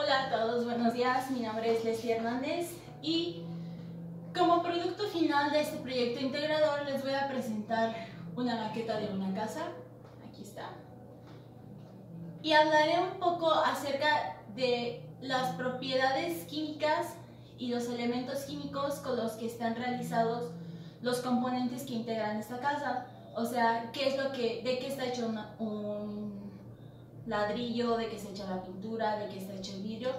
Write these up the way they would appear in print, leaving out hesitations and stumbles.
Hola a todos, buenos días. Mi nombre es Leslie Hernández y como producto final de este proyecto integrador les voy a presentar una maqueta de una casa. Aquí está. Y hablaré un poco acerca de las propiedades químicas y los elementos químicos con los que están realizados los componentes que integran esta casa. O sea, de qué está hecho un ladrillo, de qué está hecha la pintura, de qué está hecho el vidrio,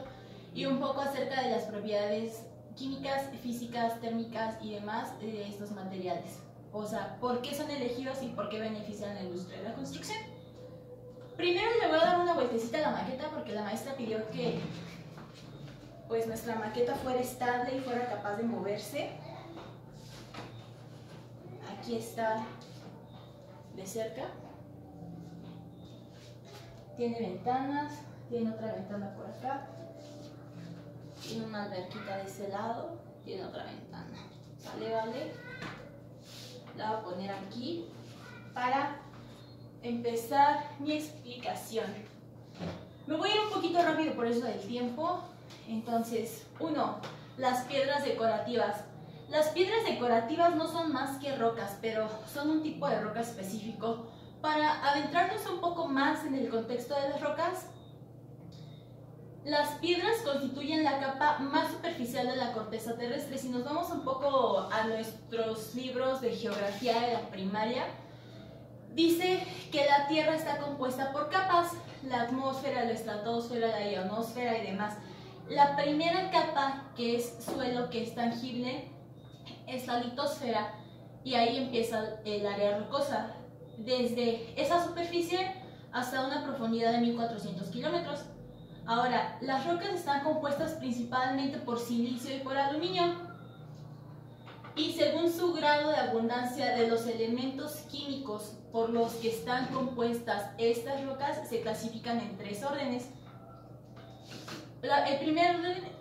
y un poco acerca de las propiedades químicas, físicas, térmicas y demás de estos materiales. O sea, por qué son elegidos y por qué benefician a la industria de la construcción. Primero le voy a dar una vueltecita a la maqueta porque la maestra pidió que pues nuestra maqueta fuera estable y fuera capaz de moverse. Aquí está de cerca. Tiene ventanas, tiene otra ventana por acá, tiene una alberquita de ese lado, tiene otra ventana. Vale. La voy a poner aquí para empezar mi explicación. Me voy a ir un poquito rápido por eso del tiempo. Entonces, 1. Las piedras decorativas. Las piedras decorativas no son más que rocas, pero son un tipo de roca específico. Para adentrarnos un poco más en el contexto de las rocas, las piedras constituyen la capa más superficial de la corteza terrestre. Si nos vamos un poco a nuestros libros de geografía de la primaria, dice que la Tierra está compuesta por capas: la atmósfera, la estratosfera, la ionosfera y demás. La primera capa, que es suelo, que es tangible, es la litosfera, y ahí empieza el área rocosa, desde esa superficie hasta una profundidad de 1400 kilómetros. Ahora, las rocas están compuestas principalmente por silicio y por aluminio, y según su grado de abundancia de los elementos químicos por los que están compuestas estas rocas se clasifican en 3 órdenes. El primer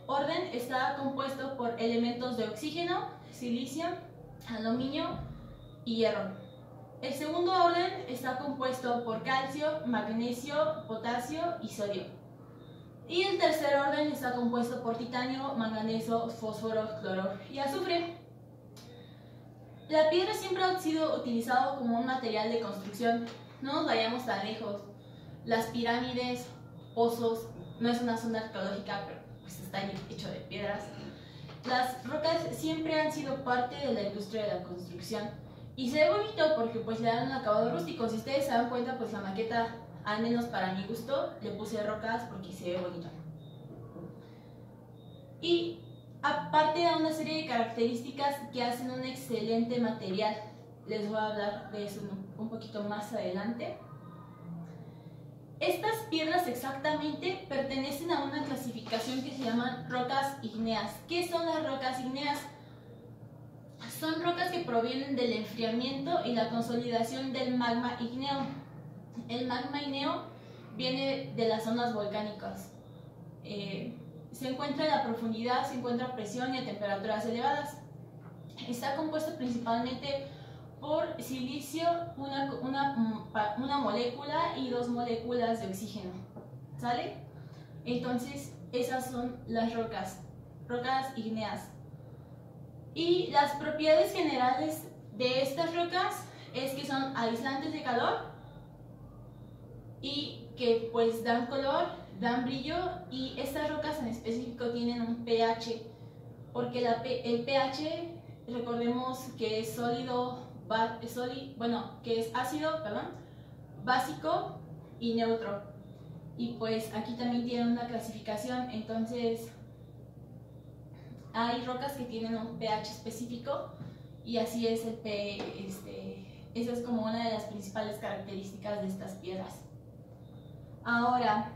orden está compuesto por elementos de oxígeno, silicio, aluminio y hierro. El segundo orden está compuesto por calcio, magnesio, potasio y sodio. Y el tercer orden está compuesto por titanio, manganeso, fósforo, cloro y azufre. La piedra siempre ha sido utilizado como un material de construcción. No nos vayamos tan lejos. Las pirámides, pozos, no es una zona arqueológica, pero pues está hecho de piedras. Las rocas siempre han sido parte de la industria de la construcción. Y se ve bonito porque pues le dan un acabado rústico. Si ustedes se dan cuenta, pues la maqueta, al menos para mi gusto, le puse rocas porque se ve bonito. Y aparte da una serie de características que hacen un excelente material. Les voy a hablar de eso un poquito más adelante. Estas piedras exactamente pertenecen a una clasificación que se llaman rocas ígneas. ¿Qué son las rocas ígneas? Son rocas que provienen del enfriamiento y la consolidación del magma ígneo. El magma ígneo viene de las zonas volcánicas. Se encuentra en la profundidad, se encuentra a presión y a temperaturas elevadas. Está compuesto principalmente por silicio, una molécula y 2 moléculas de oxígeno. ¿Sale? Entonces, esas son las rocas ígneas. Y las propiedades generales de estas rocas es que son aislantes de calor y que pues dan color, dan brillo, y estas rocas en específico tienen un pH, porque el pH, recordemos que es que es ácido, básico y neutro. Y pues aquí también tienen una clasificación. Entonces hay rocas que tienen un pH específico y así es esa es como una de las principales características de estas piedras. Ahora,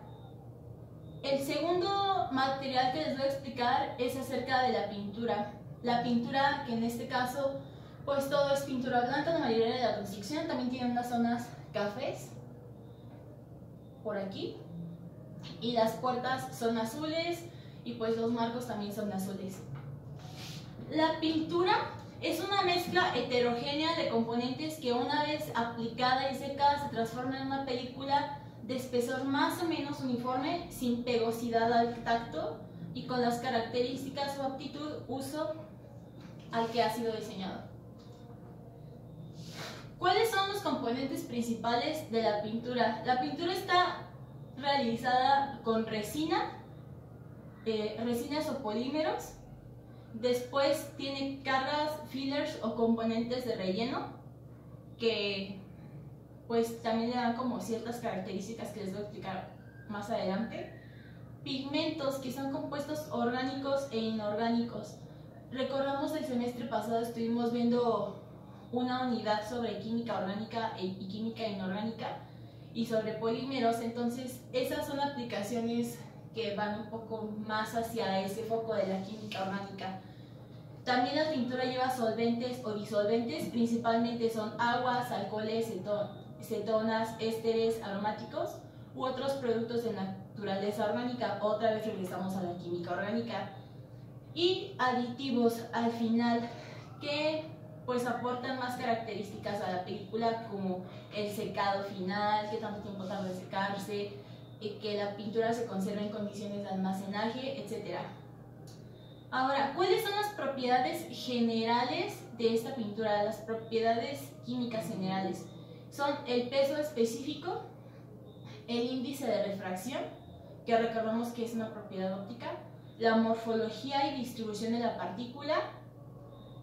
el segundo material que les voy a explicar es acerca de la pintura. La pintura, que en este caso pues todo es pintura blanca, la mayoría de la construcción. También tiene unas zonas cafés por aquí, y las puertas son azules y pues los marcos también son azules. La pintura es una mezcla heterogénea de componentes que una vez aplicada y secada se transforma en una película de espesor más o menos uniforme, sin pegosidad al tacto y con las características o aptitud uso al que ha sido diseñado. ¿Cuáles son los componentes principales de la pintura? La pintura está realizada con resinas o polímeros. Después tiene cargas, fillers o componentes de relleno que pues también le dan como ciertas características que les voy a explicar más adelante. Pigmentos, que son compuestos orgánicos e inorgánicos. Recordamos el semestre pasado estuvimos viendo una unidad sobre química orgánica y química inorgánica y sobre polímeros, entonces esas son aplicaciones que van un poco más hacia ese foco de la química orgánica. También la pintura lleva solventes o disolventes, principalmente son aguas, alcoholes, cetonas, ésteres aromáticos u otros productos de naturaleza orgánica. Otra vez regresamos a la química orgánica. Y aditivos al final que pues aportan más características a la película, como el secado final, que tanto tiempo tarda en secarse, que la pintura se conserve en condiciones de almacenaje, etc. Ahora, ¿cuáles son las propiedades generales de esta pintura? Las propiedades químicas generales son el peso específico, el índice de refracción, que recordamos que es una propiedad óptica, la morfología y distribución de la partícula,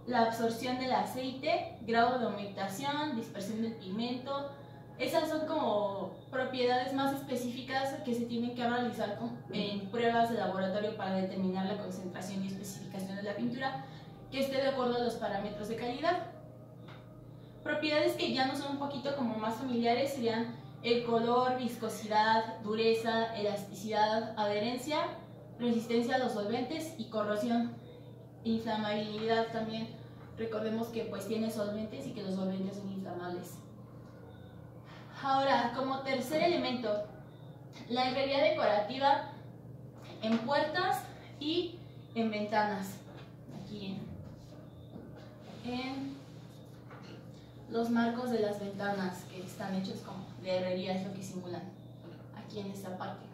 la absorción del aceite, grado de humectación, dispersión del pigmento. Esas son como propiedades más específicas que se tienen que realizar en pruebas de laboratorio para determinar la concentración y especificación de la pintura que esté de acuerdo a los parámetros de calidad. Propiedades que ya nos son un poquito como más familiares serían el color, viscosidad, dureza, elasticidad, adherencia, resistencia a los solventes y corrosión. Inflamabilidad también, recordemos que pues tiene solventes y que los solventes son inflamables. Ahora, como tercer elemento, la herrería decorativa en puertas y en ventanas. Aquí en los marcos de las ventanas, que están hechos como de herrería, es lo que simulan aquí en esta parte.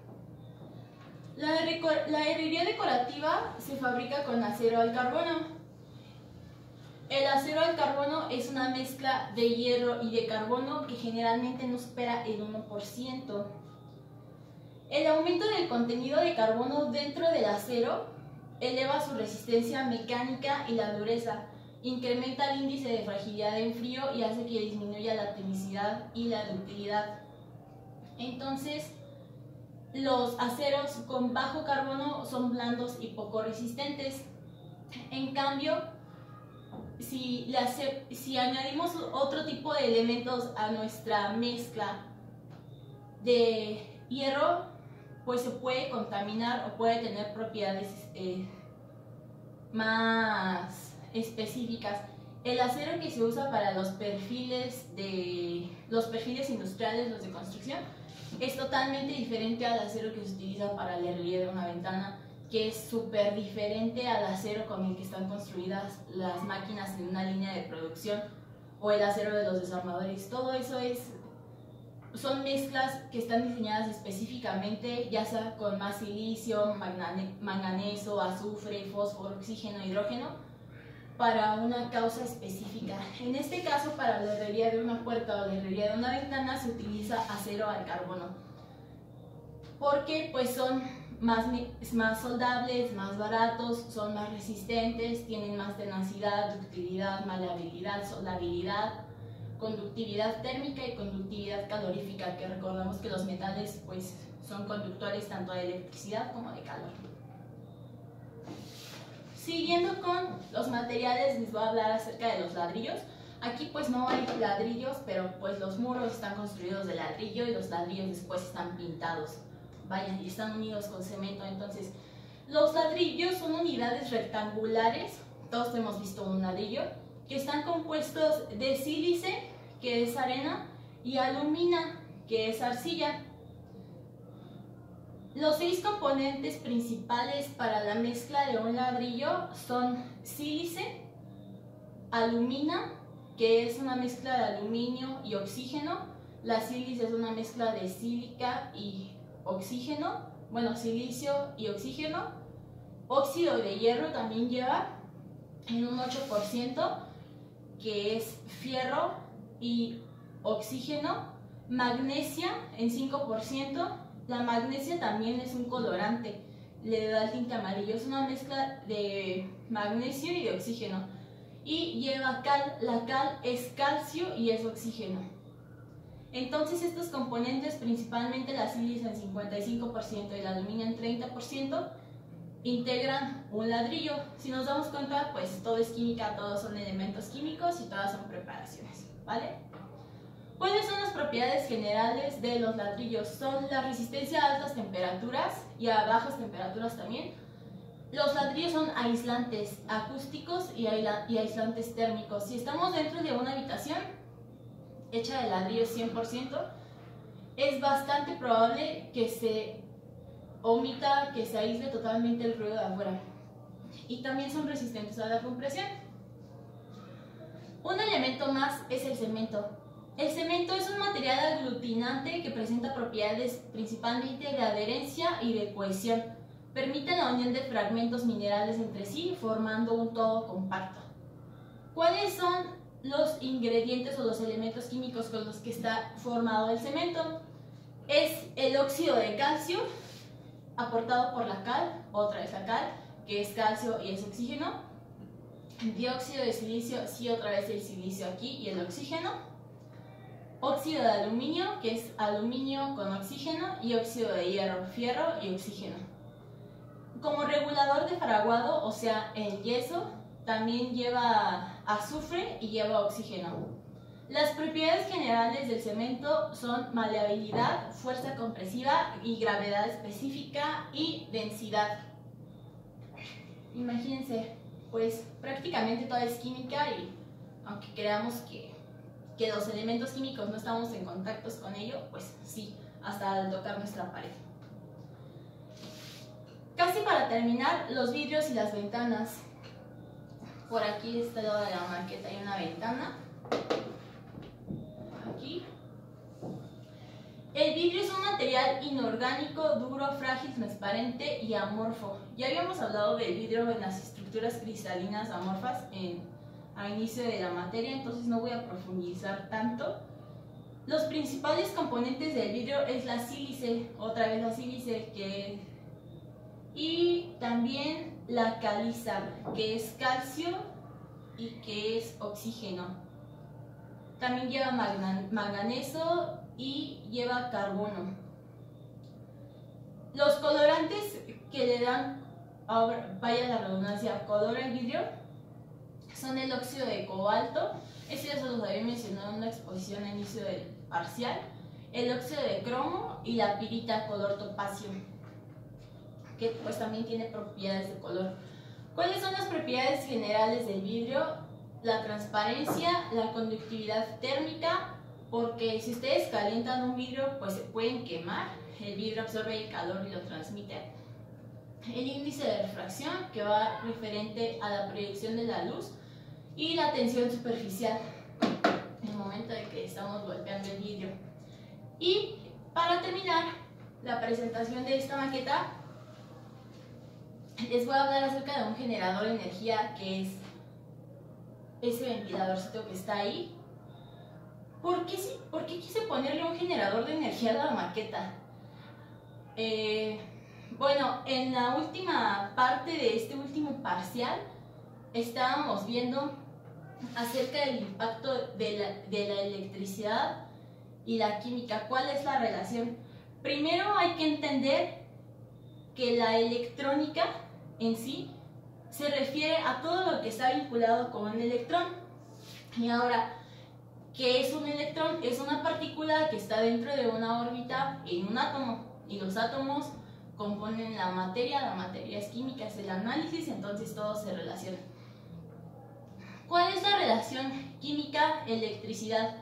La herrería decorativa se fabrica con acero al carbono. El acero al carbono es una mezcla de hierro y de carbono que generalmente no supera el 1%. El aumento del contenido de carbono dentro del acero eleva su resistencia mecánica y la dureza, incrementa el índice de fragilidad en frío y hace que disminuya la tecnicidad y la ductilidad. Entonces, los aceros con bajo carbono son blandos y poco resistentes. En cambio, si añadimos otro tipo de elementos a nuestra mezcla de hierro, pues se puede contaminar o puede tener propiedades más específicas. El acero que se usa para los perfiles industriales, los de construcción, es totalmente diferente al acero que se utiliza para la herrería de una ventana, que es súper diferente al acero con el que están construidas las máquinas en una línea de producción, o el acero de los desarmadores. Todo eso son mezclas que están diseñadas específicamente, ya sea con más silicio, manganeso, azufre, fósforo, oxígeno, hidrógeno, para una causa específica. En este caso, para la herrería de una puerta o la herrería de una ventana se utiliza acero al carbono, porque pues son más soldables, más baratos, son más resistentes, tienen más tenacidad, ductilidad, maleabilidad, soldabilidad, conductividad térmica y conductividad calorífica, que recordamos que los metales pues son conductores tanto de electricidad como de calor. Siguiendo con los materiales, les voy a hablar acerca de los ladrillos. Aquí pues no hay ladrillos, pero pues los muros están construidos de ladrillo y los ladrillos después están pintados. Vaya, y están unidos con cemento. Entonces, los ladrillos son unidades rectangulares, todos hemos visto un ladrillo, que están compuestos de sílice, que es arena, y alumina, que es arcilla. Los 6 componentes principales para la mezcla de un ladrillo son sílice, alumina, que es una mezcla de aluminio y oxígeno, La sílice es una mezcla de sílica y oxígeno, bueno, silicio y oxígeno. Óxido de hierro también lleva en un 8%, que es fierro y oxígeno. Magnesia en 5%. La magnesia también es un colorante, le da el tinte amarillo, es una mezcla de magnesio y de oxígeno. Y lleva cal, la cal es calcio y es oxígeno. Entonces estos componentes, principalmente la sílice en 55% y el aluminio en 30%, integran un ladrillo. Si nos damos cuenta, pues todo es química, todos son elementos químicos y todas son preparaciones, ¿vale? ¿Cuáles son las propiedades generales de los ladrillos? Son la resistencia a altas temperaturas y a bajas temperaturas también. Los ladrillos son aislantes acústicos y aislantes térmicos. Si estamos dentro de una habitación hecha de ladrillos 100%, es bastante probable que se omita, que se aísle totalmente el ruido de afuera. Y también son resistentes a la compresión. Un elemento más es el cemento. El cemento es un material aglutinante que presenta propiedades principalmente de adherencia y de cohesión. Permite la unión de fragmentos minerales entre sí, formando un todo compacto. ¿Cuáles son los ingredientes o los elementos químicos con los que está formado el cemento? Es el óxido de calcio, aportado por la cal, otra vez la cal, que es calcio y es oxígeno. Dióxido de silicio, sí, otra vez el silicio aquí y el oxígeno. Óxido de aluminio, que es aluminio con oxígeno, y óxido de hierro, fierro y oxígeno. Como regulador de fraguado, o sea, el yeso, también lleva azufre y lleva oxígeno. Las propiedades generales del cemento son maleabilidad, fuerza compresiva y gravedad específica y densidad. Imagínense, pues prácticamente toda es química y aunque creamos que los elementos químicos no estamos en contacto con ello, pues sí, hasta al tocar nuestra pared. Casi para terminar, los vidrios y las ventanas. Por aquí, de este lado de la maqueta, hay una ventana. Aquí. El vidrio es un material inorgánico, duro, frágil, transparente y amorfo. Ya habíamos hablado del vidrio en las estructuras cristalinas amorfas a inicio de la materia, entonces no voy a profundizar tanto. Los principales componentes del vidrio es la sílice, otra vez la sílice, y también la caliza, que es calcio y que es oxígeno. También lleva manganeso y lleva carbono. Los colorantes que le dan, ahora vaya la redundancia, color al vidrio, son el óxido de cobalto, este ya se los había mencionado en una exposición a inicio del parcial, el óxido de cromo y la pirita color topacio, que pues también tiene propiedades de color. ¿Cuáles son las propiedades generales del vidrio? La transparencia, la conductividad térmica, porque si ustedes calientan un vidrio pues se pueden quemar, el vidrio absorbe el calor y lo transmite. El índice de refracción, que va referente a la proyección de la luz, y la tensión superficial en el momento de que estamos golpeando el vidrio. Y para terminar la presentación de esta maqueta, les voy a hablar acerca de un generador de energía, que es ese ventiladorcito que está ahí. ¿Por qué quise ponerle un generador de energía a la maqueta? Bueno, en la última parte de este último parcial estábamos viendo acerca del impacto de la electricidad y la química. ¿Cuál es la relación? Primero hay que entender que la electrónica en sí se refiere a todo lo que está vinculado con un electrón. Y ahora, ¿qué es un electrón? Es una partícula que está dentro de una órbita en un átomo, y los átomos componen la materia es química, es el análisis, entonces todo se relaciona. ¿Cuál es la relación química-electricidad?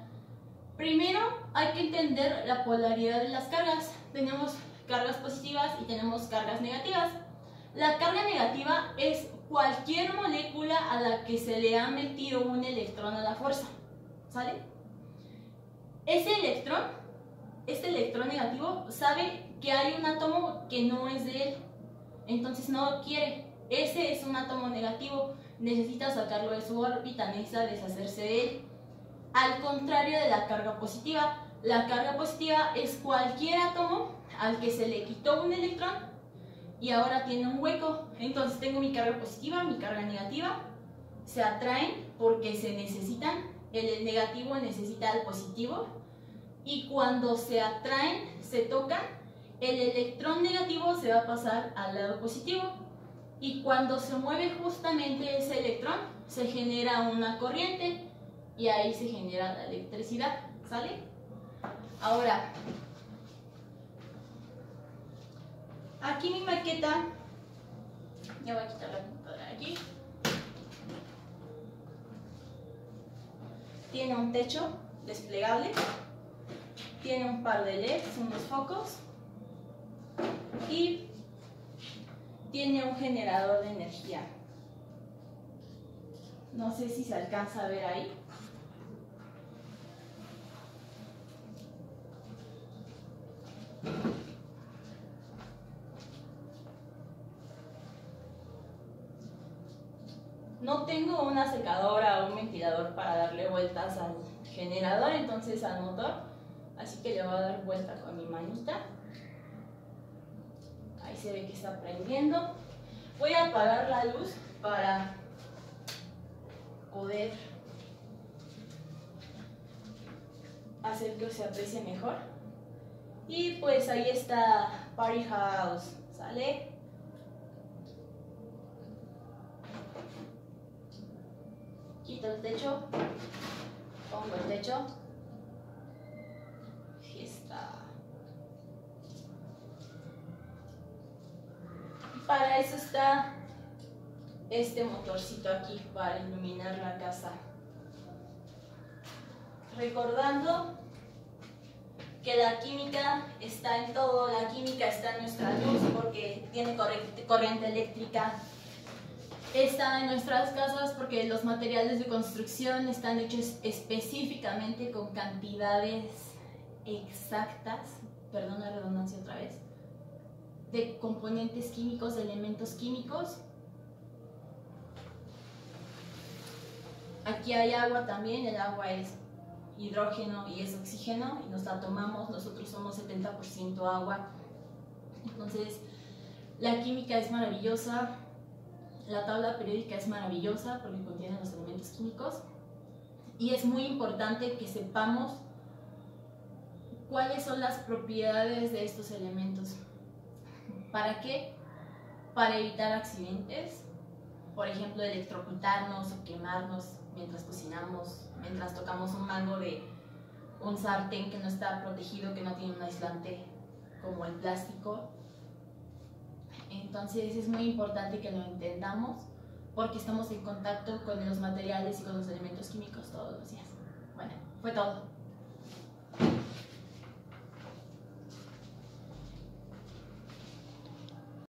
Primero hay que entender la polaridad de las cargas. Tenemos cargas positivas y tenemos cargas negativas. La carga negativa es cualquier molécula a la que se le ha metido un electrón a la fuerza, ¿sale? este electrón negativo sabe que hay un átomo que no es de él, entonces no quiere. Ese es un átomo negativo, necesita sacarlo de su órbita, necesita deshacerse de él. Al contrario de la carga positiva es cualquier átomo al que se le quitó un electrón y ahora tiene un hueco. Entonces tengo mi carga positiva, mi carga negativa, se atraen porque se necesitan, el negativo necesita al positivo, y cuando se atraen, se tocan, el electrón negativo se va a pasar al lado positivo, y cuando se mueve justamente ese electrón, se genera una corriente y ahí se genera la electricidad, ¿sale? Ahora, aquí mi maqueta, ya voy a quitar la computadora de aquí, tiene un techo desplegable, tiene un par de LEDs, unos focos, y tiene un generador de energía. No sé si se alcanza a ver ahí. No tengo una secadora o un ventilador para darle vueltas al generador, entonces al motor, así que le voy a dar vuelta con mi manita. Ahí se ve que está prendiendo. Voy a apagar la luz para poder hacer que se aprecie mejor. Y pues ahí está Party House, ¿sale? Quito el techo, pongo el techo. Ahí está. Para eso está este motorcito aquí, para iluminar la casa. Recordando que la química está en todo, la química está en nuestra luz porque tiene corriente eléctrica. Está en nuestras casas porque los materiales de construcción están hechos específicamente con cantidades exactas, perdón la redundancia otra vez, de componentes químicos, de elementos químicos. Aquí hay agua también, el agua es hidrógeno y es oxígeno y nos la tomamos, nosotros somos 70% agua. Entonces la química es maravillosa, la tabla periódica es maravillosa porque contiene los elementos químicos, y es muy importante que sepamos cuáles son las propiedades de estos elementos. ¿Para qué? Para evitar accidentes, por ejemplo electrocutarnos o quemarnos mientras cocinamos, mientras tocamos un mango de un sartén que no está protegido, que no tiene un aislante como el plástico. Entonces es muy importante que lo entendamos porque estamos en contacto con los materiales y con los elementos químicos todos los días. Bueno, fue todo.